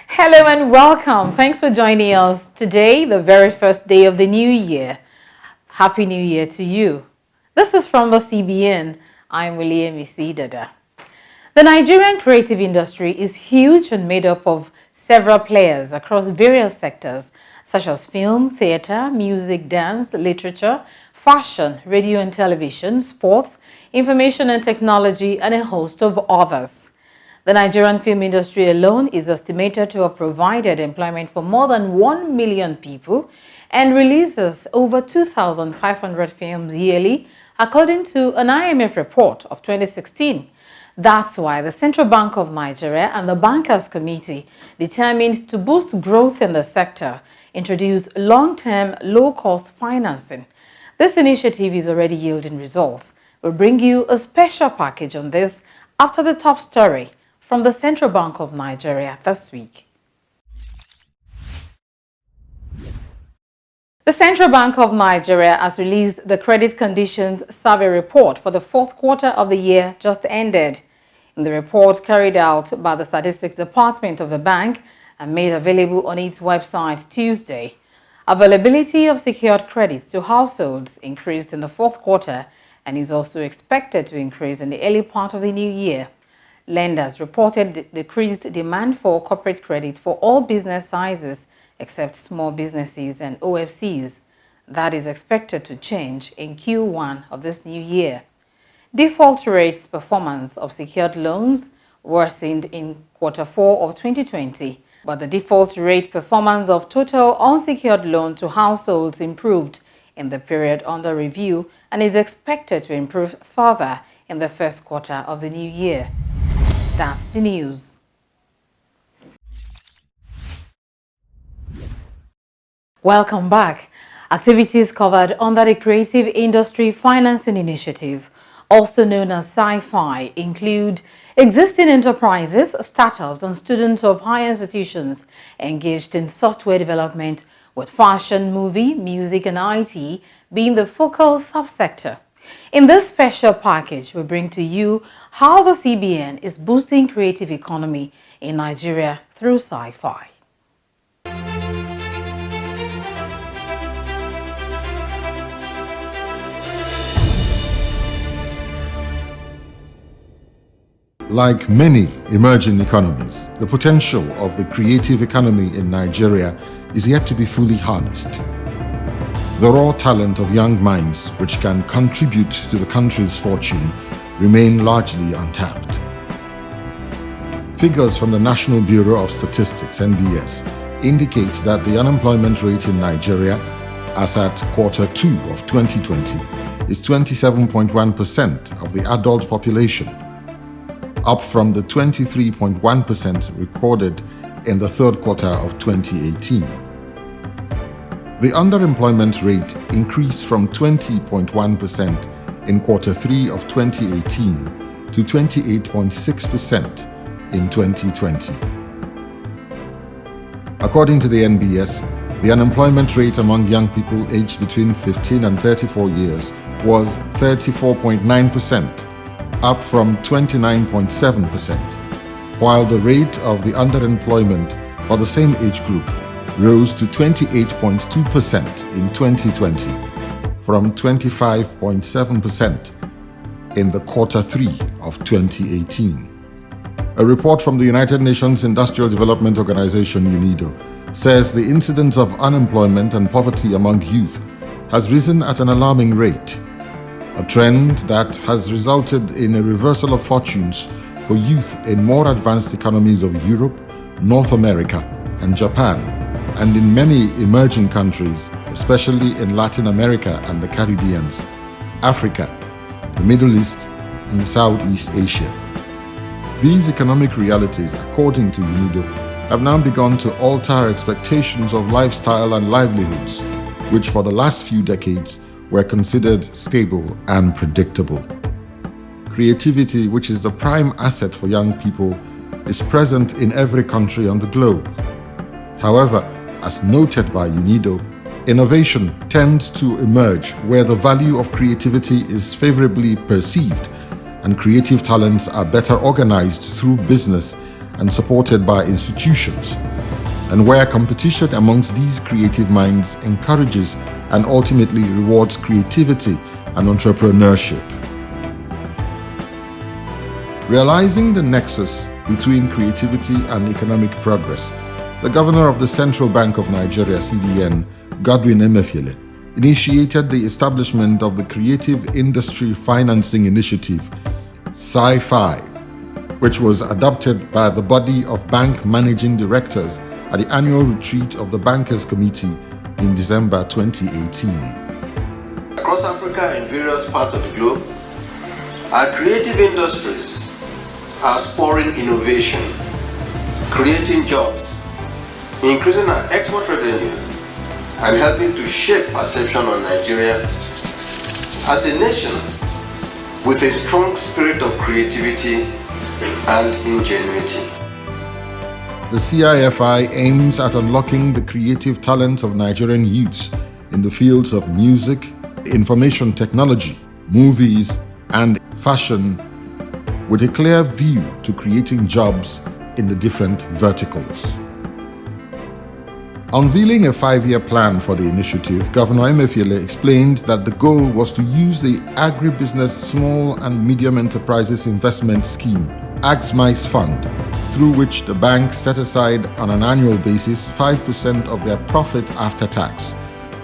Hello and welcome. Thanks for joining us today, the very first day of the new year. Happy New Year to you. This is from the CBN. I'm William Dada. The Nigerian creative industry is huge and made up of several players across various sectors such as film, theatre, music, dance, literature, fashion, radio and television, sports, information and technology, and a host of others. The Nigerian film industry alone is estimated to have provided employment for more than 1 million people and releases over 2,500 films yearly, according to an IMF report of 2016. That's why the Central Bank of Nigeria and the Bankers Committee, determined to boost growth in the sector, introduced long-term, low-cost financing. This initiative is already yielding results. We'll bring you a special package on this after the top story from the Central Bank of Nigeria this week. The Central Bank of Nigeria has released the Credit Conditions Survey Report for the fourth quarter of the year just ended. In the report carried out by the Statistics Department of the bank and made available on its website Tuesday, availability of secured credits to households increased in the fourth quarter and is also expected to increase in the early part of the new year. Lenders reported decreased demand for corporate credit for all business sizes except small businesses and OFCs. That is expected to change in Q1 of this new year. Default rates performance of secured loans worsened in Q4 of 2020, but the default rate performance of total unsecured loan to households improved in the period under review and is expected to improve further in the first quarter of the new year. That's the news. Welcome back. Activities covered under the Creative Industry Financing Initiative, also known as CIFI, include existing enterprises, startups, and students of higher institutions engaged in software development, with fashion, movie, music, and IT being the focal subsector. In this special package, we bring to you how the CBN is boosting creative economy in Nigeria through CIFI. Like many emerging economies, the potential of the creative economy in Nigeria is yet to be fully harnessed. The raw talent of young minds which can contribute to the country's fortune remain largely untapped. Figures from the National Bureau of Statistics (NBS) indicate that the unemployment rate in Nigeria, as at Q2 of 2020, is 27.1% of the adult population, up from the 23.1% recorded in the third quarter of 2018. The underemployment rate increased from 20.1% in Q3 of 2018 to 28.6% in 2020. According to the NBS, the unemployment rate among young people aged between 15 and 34 years was 34.9%, up from 29.7%, while the rate of the underemployment for the same age group rose to 28.2% in 2020, from 25.7% in the Q3 of 2018. A report from the United Nations Industrial Development Organization (UNIDO) says the incidence of unemployment and poverty among youth has risen at an alarming rate, a trend that has resulted in a reversal of fortunes for youth in more advanced economies of Europe, North America, and Japan, and in many emerging countries, especially in Latin America and the Caribbean, Africa, the Middle East, and Southeast Asia. These economic realities, according to UNIDO, have now begun to alter expectations of lifestyle and livelihoods, which for the last few decades were considered stable and predictable. Creativity, which is the prime asset for young people, is present in every country on the globe. However, as noted by UNIDO, innovation tends to emerge where the value of creativity is favorably perceived and creative talents are better organized through business and supported by institutions. and where competition amongst these creative minds encourages and ultimately rewards creativity and entrepreneurship. Realizing the nexus between creativity and economic progress, the governor of the Central Bank of Nigeria, CBN, Godwin Emefiele, initiated the establishment of the Creative Industry Financing Initiative, CIFI, which was adopted by the body of bank managing directors at the annual retreat of the Bankers Committee in December 2018. Across Africa and various parts of the globe, our creative industries are spurring innovation, creating jobs, increasing our export revenues, and helping to shape perception on Nigeria as a nation with a strong spirit of creativity and ingenuity. The CIFI aims at unlocking the creative talents of Nigerian youths in the fields of music, information technology, movies, and fashion, with a clear view to creating jobs in the different verticals. Unveiling a 5-year plan for the initiative, Governor Emefiele explained that the goal was to use the Agribusiness Small and Medium Enterprises Investment Scheme, AGSMICE Fund, through which the bank set aside on an annual basis 5% of their profit after tax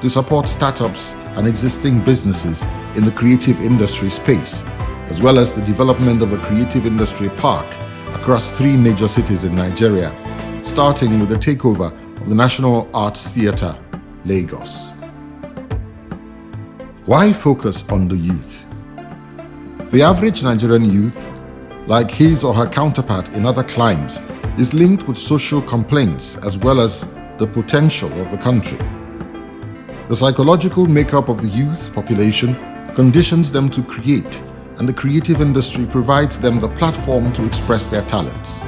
to support startups and existing businesses in the creative industry space, as well as the development of a creative industry park across 3 major cities in Nigeria, starting with the takeover of the National Arts Theatre, Lagos. Why focus on the youth? The average Nigerian youth, like his or her counterpart in other climes, is linked with social complaints as well as the potential of the country. The psychological makeup of the youth population conditions them to create, and the creative industry provides them the platform to express their talents.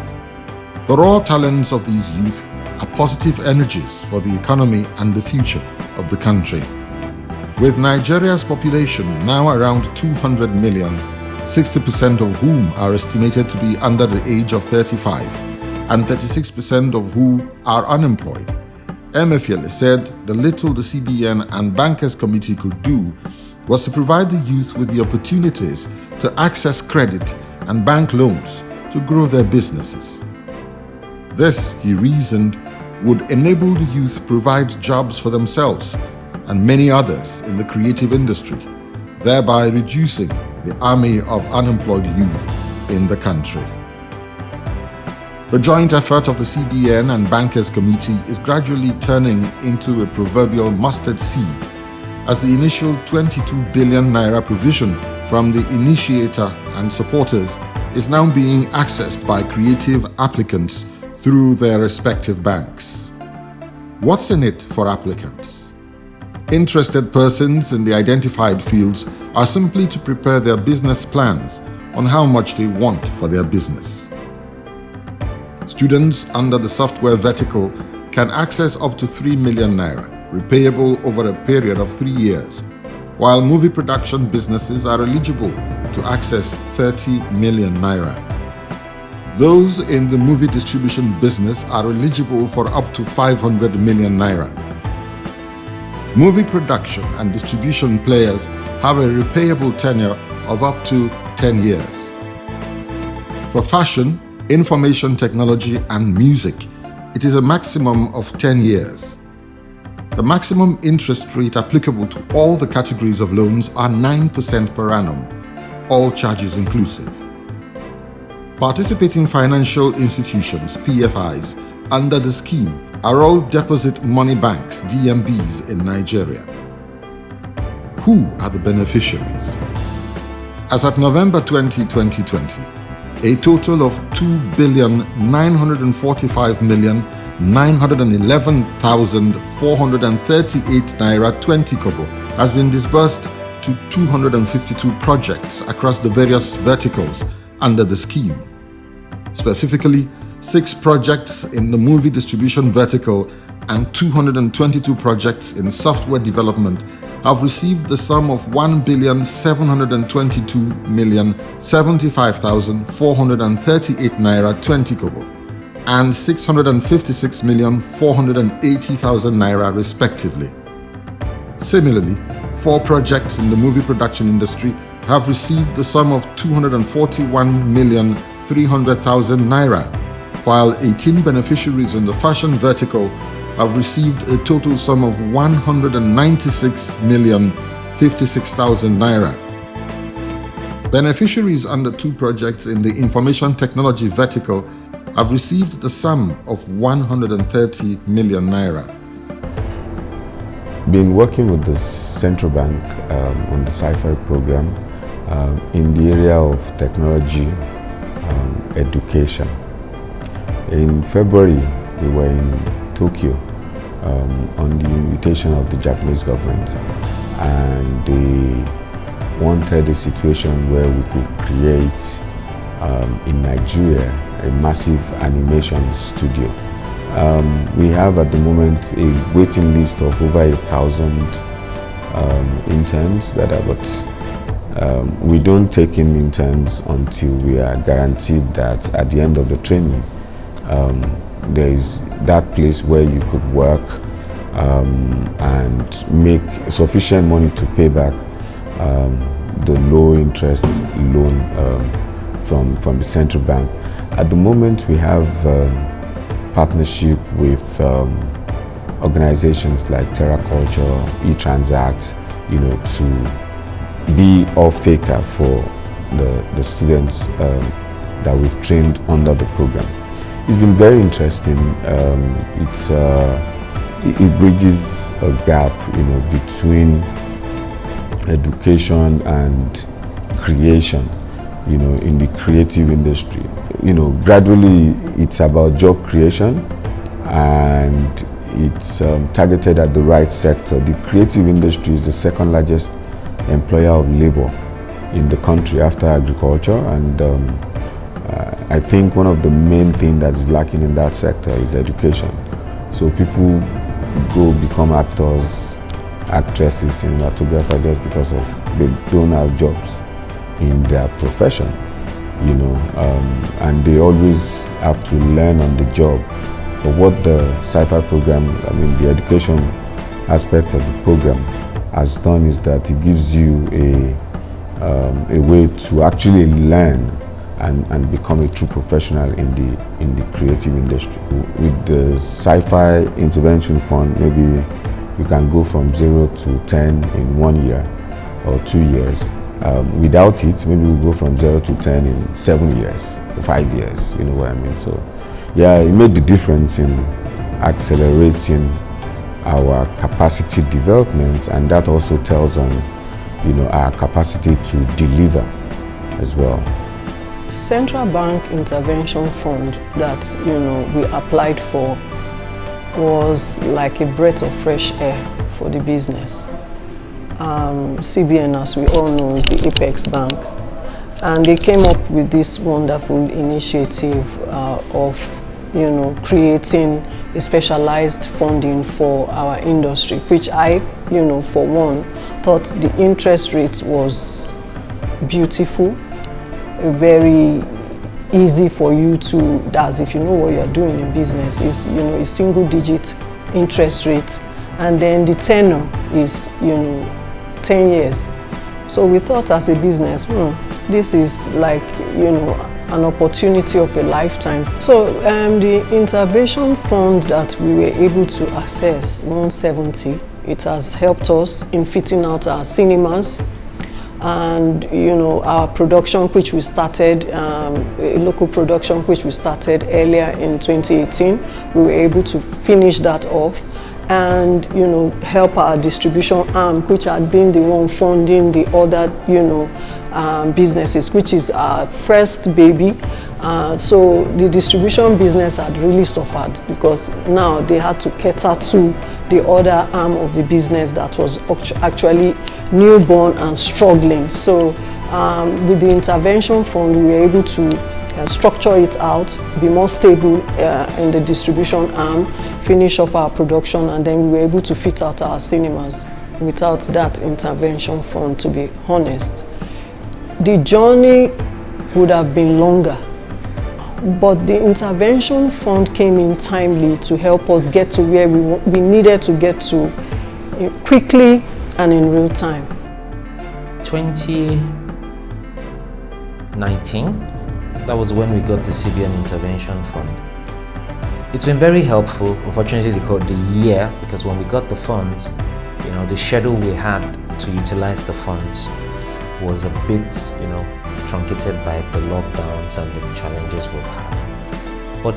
The raw talents of these youth are positive energies for the economy and the future of the country. With Nigeria's population now around 200 million, 60% of whom are estimated to be under the age of 35, and 36% of who are unemployed, Emefiele said the little the CBN and Bankers Committee could do was to provide the youth with the opportunities to access credit and bank loans to grow their businesses. This, he reasoned, would enable the youth provide jobs for themselves and many others in the creative industry, thereby reducing the army of unemployed youth in the country. The joint effort of the CBN and Bankers Committee is gradually turning into a proverbial mustard seed, as the initial 22 billion naira provision from the initiator and supporters is now being accessed by creative applicants through their respective banks. What's in it for applicants? Interested persons in the identified fields are simply to prepare their business plans on how much they want for their business. Students under the software vertical can access up to 3 million naira, repayable over a period of 3 years, while movie production businesses are eligible to access 30 million naira. Those in the movie distribution business are eligible for up to 500 million naira. Movie production and distribution players have a repayable tenure of up to 10 years. For fashion, information technology, and music, it is a maximum of 10 years. The maximum interest rate applicable to all the categories of loans are 9% per annum, all charges inclusive. Participating financial institutions, PFIs, under the scheme are all deposit money banks, DMBs, in Nigeria. Who are the beneficiaries? As at November 20, 2020, a total of 2,945,911,438 naira 20 kobo has been disbursed to 252 projects across the various verticals under the scheme. Specifically, 6 projects in the movie distribution vertical and 222 projects in software development have received the sum of 1,722,075,438 naira 20 kobo, and 656,480,000 naira respectively. Similarly, 4 projects in the movie production industry have received the sum of 241,300,000 naira, while 18 beneficiaries in the fashion vertical have received a total sum of 196,056,000 naira. Beneficiaries under 2 projects in the information technology vertical have received the sum of 130 million naira. Been working with the central bank on the CIFI program in the area of technology education. In February, we were in Tokyo on the invitation of the Japanese government, and they wanted a situation where we could create in Nigeria a massive animation studio. We have at the moment a waiting list of over 1,000 interns that are, but we don't take in interns until we are guaranteed that at the end of the training there is that place where you could work and make sufficient money to pay back the low interest loan from the central bank. At the moment, we have partnership with organizations like TerraCulture, eTransact, to be off-taker for the students that we've trained under the program. It's been very interesting. It bridges a gap, between education and creation, in the creative industry. Gradually it's about job creation, and it's targeted at the right sector. The creative industry is the second largest employer of labor in the country after agriculture, and I think one of the main things that is lacking in that sector is education. So people go become actors, actresses, cinematographers just because of they don't have jobs in their profession, and they always have to learn on the job. But what the CIFI program, the education aspect of the program has done is that it gives you a way to actually learn and become a true professional in the creative industry. With the CIFI intervention fund, maybe you can go from 0 to 10 in 1 year or 2 years. Without it, maybe we'll go from 0 to 10 in 7 years, 5 years, you know what I mean? So yeah, it made the difference in accelerating our capacity development, and that also tells on, our capacity to deliver as well. Central Bank Intervention Fund that, we applied for was like a breath of fresh air for the business. CBN, as we all know, is the apex bank, and they came up with this wonderful initiative of creating a specialized funding for our industry, which I, for one, thought the interest rate was beautiful, very easy for you to, that's if you know what you're doing in business, is a single-digit interest rate, and then the tenure is 10 years. So we thought as a business, this is like an opportunity of a lifetime. So the intervention fund that we were able to access, 170, it has helped us in fitting out our cinemas, and our production, which we started, a local production which we started earlier in 2018, we were able to finish that off and help our distribution arm, which had been the one funding the other businesses, which is our first baby. So the distribution business had really suffered because now they had to cater to the other arm of the business that was actually newborn and struggling. So with the intervention fund, we were able to structure it out, be more stable in the distribution arm, finish off our production, and then we were able to fit out our cinemas. Without that intervention fund, to be honest, the journey would have been longer. But the intervention fund came in timely to help us get to where we needed to get to quickly and in real time. 2019, that was when we got the CBN Intervention Fund. It's been very helpful. Unfortunately, they called the year because when we got the funds, the schedule we had to utilize the funds was a bit, truncated by the lockdowns and the challenges we've had. But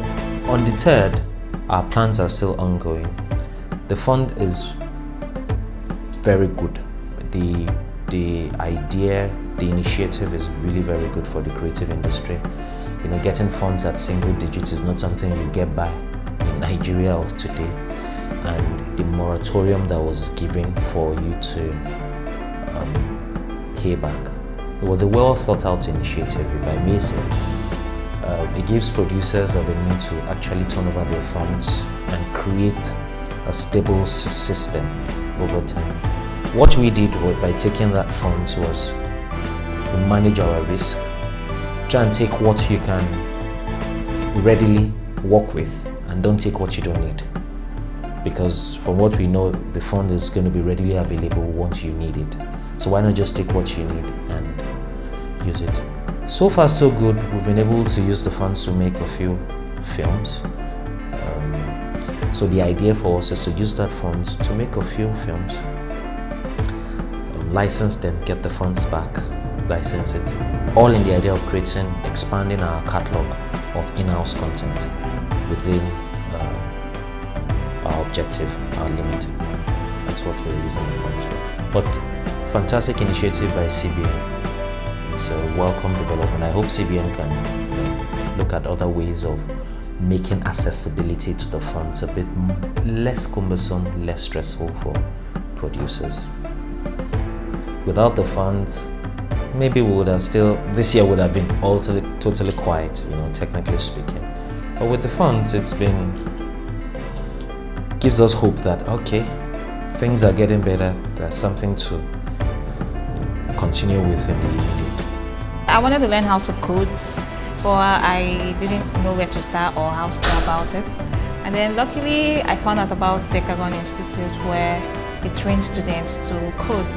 undeterred, our plans are still ongoing. The fund is very good. The idea, the initiative is really very good for the creative industry. Getting funds at single digits is not something you get by in Nigeria of today. And the moratorium that was given for you to pay back, it was a well thought out initiative, if I may say. It gives producers a need to actually turn over their funds and create a stable system over time. What we did by taking that funds was to manage our risk, try and take what you can readily work with and don't take what you don't need. Because from what we know, the fund is going to be readily available once you need it. So why not just take what you need and use it? So far so good. We've been able to use the funds to make a few films. So the idea for us is to use that funds to make a few films, license them, get the funds back, license it, all in the idea of expanding our catalog of in-house content within our objective, our limit. That's what we're using the funds for. But fantastic initiative by CBN. It's a welcome development. I hope CBN can look at other ways of making accessibility to the funds a bit less cumbersome, less stressful for producers. Without the funds, maybe we would have this year would have been totally quiet, technically speaking. But with the funds, gives us hope that, okay, things are getting better. There's something to continue with in the immediate. I wanted to learn how to code, but I didn't know where to start or how to go about it. And then luckily, I found out about Decagon Institute where they train students to code.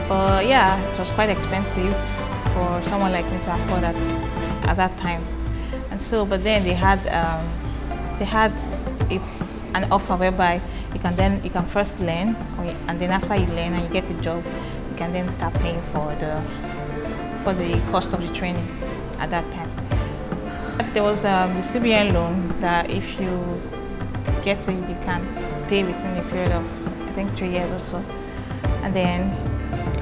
But yeah, it was quite expensive for someone like me to afford at that time. And so, but then they had an offer whereby you can first learn, and then after you learn and you get a job, you can then start paying for the cost of the training at that time. There was the CBN loan that if you get it, you can pay within a period of, I think, 3 years or so. And then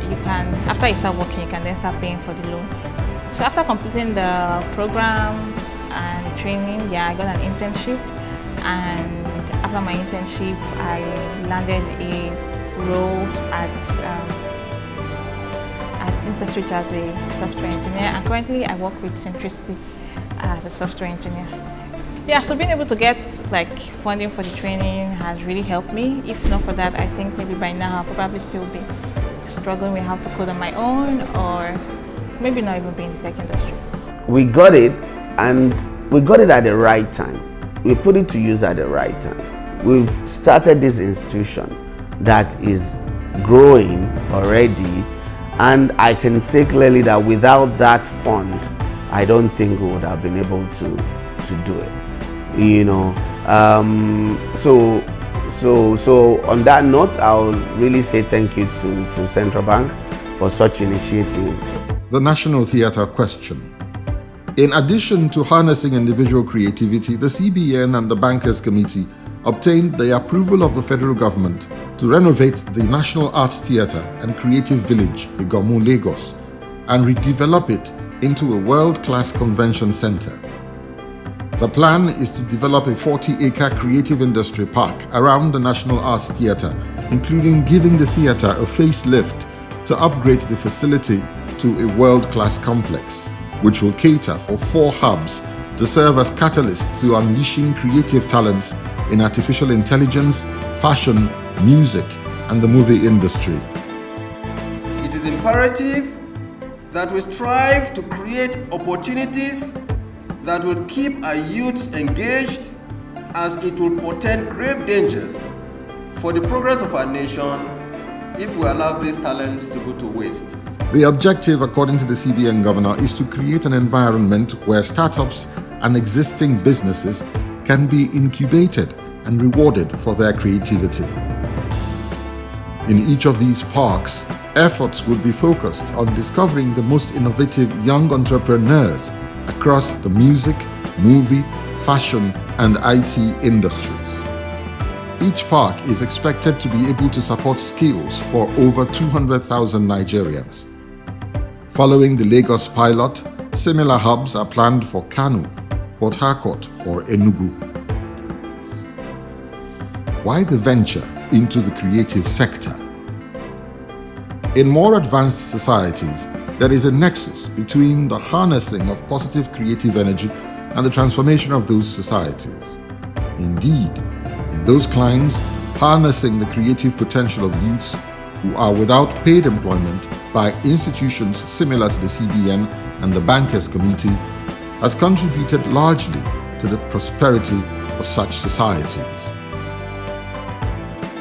you can, after you start working, you can then start paying for the loan. So after completing the program and the training, I got an internship. And after my internship, I landed a role at Infrastructure as a software engineer, and currently I work with Centricity as a software engineer. So being able to get funding for the training has really helped me. If not for that, I think maybe by now I'll probably still be struggling with how to code on my own, or maybe not even be in the tech industry. We got it, and we got it at the right time. We put it to use at the right time. We've started this institution that is growing already, and I can say clearly that without that fund, I don't think we would have been able to do it. So on that note, I'll really say thank you to Central Bank for such initiative. The National Theatre question. In addition to harnessing individual creativity, the CBN and the Bankers Committee obtained the approval of the federal government to renovate the National Arts Theatre and Creative Village, Igomu, Lagos, and redevelop it into a world-class convention center. The plan is to develop a 40-acre creative industry park around the National Arts Theatre, including giving the theatre a facelift to upgrade the facility to a world-class complex, which will cater for 4 hubs to serve as catalysts to unleashing creative talents in artificial intelligence, fashion, music, and the movie industry. It is imperative that we strive to create opportunities that would keep our youths engaged, as it will portend grave dangers for the progress of our nation if we allow these talents to go to waste. The objective, according to the CBN governor, is to create an environment where startups and existing businesses can be incubated and rewarded for their creativity. In each of these parks, efforts will be focused on discovering the most innovative young entrepreneurs across the music, movie, fashion, and IT industries. Each park is expected to be able to support skills for over 200,000 Nigerians. Following the Lagos pilot, similar hubs are planned for Kano, Port Harcourt, or Enugu. Why the venture into the creative sector? In more advanced societies, there is a nexus between the harnessing of positive creative energy and the transformation of those societies. Indeed, in those climes, harnessing the creative potential of youths who are without paid employment by institutions similar to the CBN and the Bankers Committee has contributed largely to the prosperity of such societies.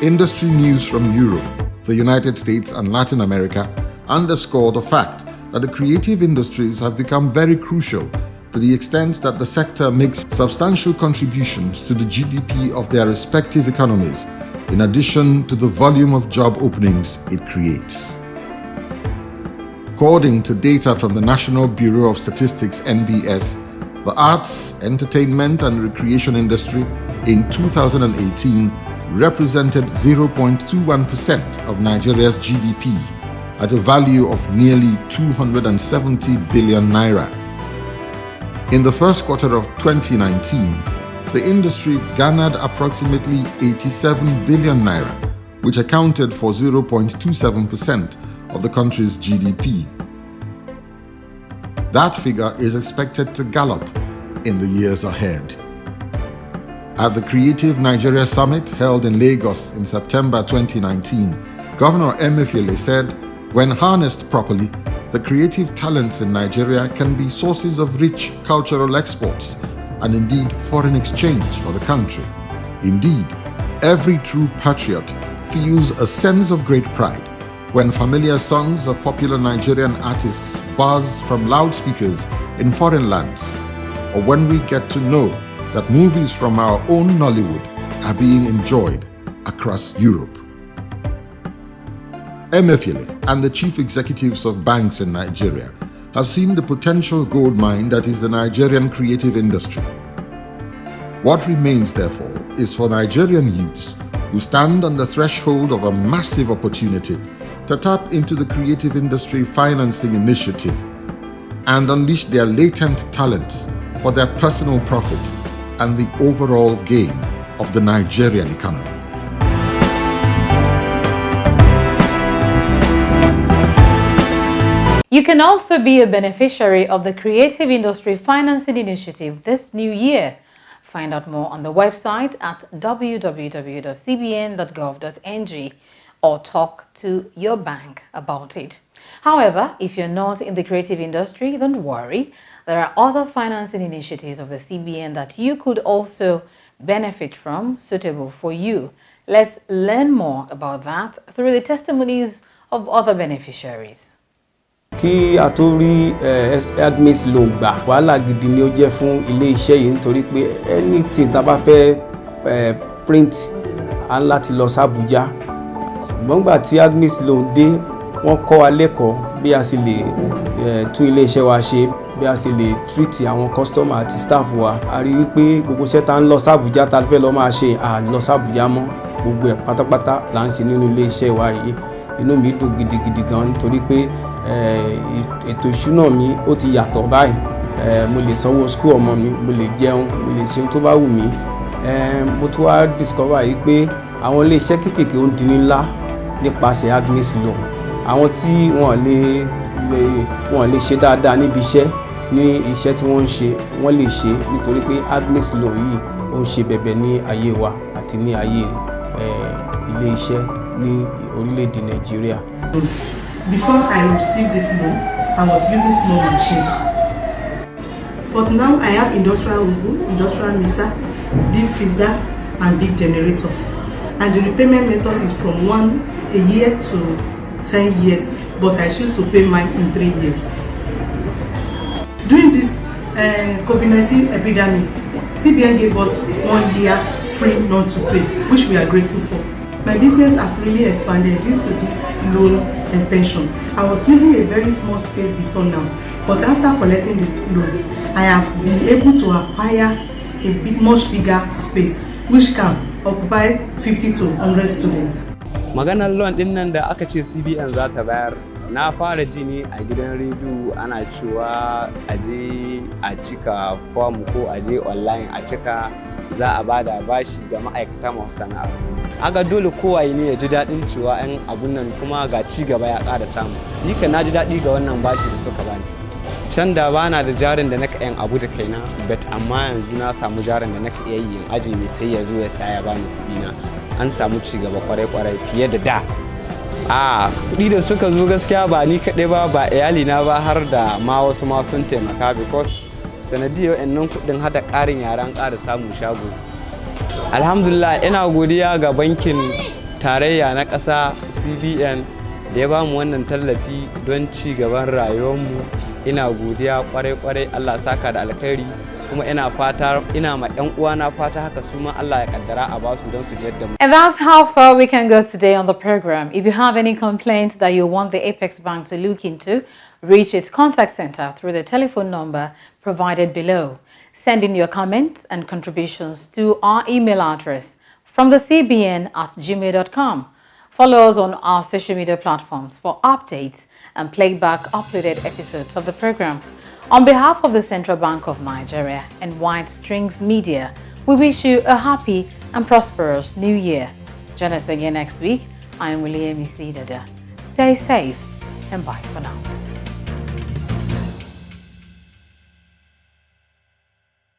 Industry news from Europe, the United States, and Latin America underscore the fact that the creative industries have become very crucial to the extent that the sector makes substantial contributions to the GDP of their respective economies, in addition to the volume of job openings it creates. According to data from the National Bureau of Statistics (NBS), the arts, entertainment, and recreation industry in 2018 represented 0.21% of Nigeria's GDP at a value of nearly 270 billion naira. In the first quarter of 2019, the industry garnered approximately 87 billion naira, which accounted for 0.27% of the country's GDP. That figure is expected to gallop in the years ahead. At the Creative Nigeria Summit held in Lagos in September 2019, Governor Emefiele said, when harnessed properly, the creative talents in Nigeria can be sources of rich cultural exports and indeed foreign exchange for the country. Indeed, every true patriot feels a sense of great pride when familiar songs of popular Nigerian artists buzz from loudspeakers in foreign lands, or when we get to know that movies from our own Nollywood are being enjoyed across Europe. Emefiele and the chief executives of banks in Nigeria have seen the potential gold mine that is the Nigerian creative industry. What remains, therefore, is for Nigerian youths who stand on the threshold of a massive opportunity to tap into the creative industry financing initiative and unleash their latent talents for their personal profit and the overall gain of the Nigerian economy. You can also be a beneficiary of the Creative Industry Financing Initiative this new year. Find out more on the website at www.cbn.gov.ng or talk to your bank about it. However, if you're not in the creative industry, don't worry. There are other financing initiatives of the CBN that you could also benefit from, suitable for you. Let's learn more about that through the testimonies of other beneficiaries. Kí a tó rí admis loan gbà, wàhálà gidi ni ó jẹ́ fún ilé iṣẹ́ yìí nítorí pé anything tá bá fẹ́ print á láti lọ sí Abuja. Ṣùgbọ́n gbà tí admis loan dé, wọ́n kọ́ wa lẹ́kọ̀ọ́ bí a sì lè tún ilé iṣẹ́ wa ṣe, bí a sì lè treat àwọn customer àti staff wa. A rí wípé gbogbo iṣẹ́ tá ń lọ sí Abuja tá fẹ́ lọ máa ṣe à lọ sí Abuja mọ́. Gbogbo ẹ̀ pátápátá là ń ṣe nínú ilé iṣẹ́ wa yìí. Inú mi dùn gidigidi gan nítorí pé ètò ìṣúná mi ó ti yàtọ̀ báyìí. Mo lè sanwó school ọmọ mi, mo lè jẹun, mo lè ṣe ohun tó bá wù mí. Mo tún wá discover yìí pé àwọn ilé iṣẹ́ kéékèèké ó ń di ńlá nípasẹ̀ admis loan. Àwọn tí wọ́n lè ṣe dáadáa níbi iṣẹ́ ní iṣẹ́ tí wọ́n ń ṣe, wọ́n lè ṣe nítorí pé admis loan yìí ó ń ṣe bẹ̀bẹ̀ ní ayé wa àti ní ayé ilé iṣẹ́ ní orílẹ̀-èdè Nàìjíríà. Before I received this loan, I was using small machines. But now I have industrial oven, industrial mixer, deep freezer, and big generator. And the repayment method is from a year to 10 years, but I choose to pay mine in 3 years. During this COVID-19 epidemic, CBN gave us 1 year free not to pay, which we are grateful for. My business has really expanded due to this loan extension. I was using a very small space before now, but after collecting this loan, I have been able to acquire a much bigger space, which can occupy 50 to 100 students. Maganar loan din nan da aka ce CBN za ta bayar, na fara ji ne a gidan rediyo ana cewa aje a cika form ko aje online a cika za a bada bashi ga ma'aikata masu sana'a. Aga dole kowaye ne ya ji daɗin cewa 'yan abun nan kuma ga ci gaba ya ƙara samu. Ni kan na ji daɗi ga wannan bashi da suka bani. Can da bana da jarin da naka yin abu da kaina, bet amma yanzu na samu jarin da naka iya yin aji mai sai ya zo ya saya bani kuɗi na. An samu ci gaba kwarai-kwarai fiye da da. Kuɗi da suka zo gaskiya ba ni kaɗai ba iyalina ba har da ma wasu ma sun taimaka because sanadiyar wa'annan kuɗin hada ƙarin yaran ƙara samun shago. Alhamdulillah ina godiya ga bankin tarayya na ƙasa CBN da ya bamu wannan tallafi don ci gaban rayuwarmu. Ina godiya kwarai-kwarai, Allah saka da alkhairi, kuma ina ma 'yan uwana fata haka su ma Allah ya kaddara a basu don su jiyar da mu. And that's how far we can go today on the program. If you have any complaints that you want the Apex Bank to look into, reach its contact center through the telephone number provided below. Send in your comments and contributions to our email address fromthecbn@gmail.com. Follow us on our social media platforms for updates and playback uploaded episodes of the program. On behalf of the Central Bank of Nigeria and White Strings Media, we wish you a happy and prosperous new year. Join us again next week. I am William Dada. Stay safe and bye for now.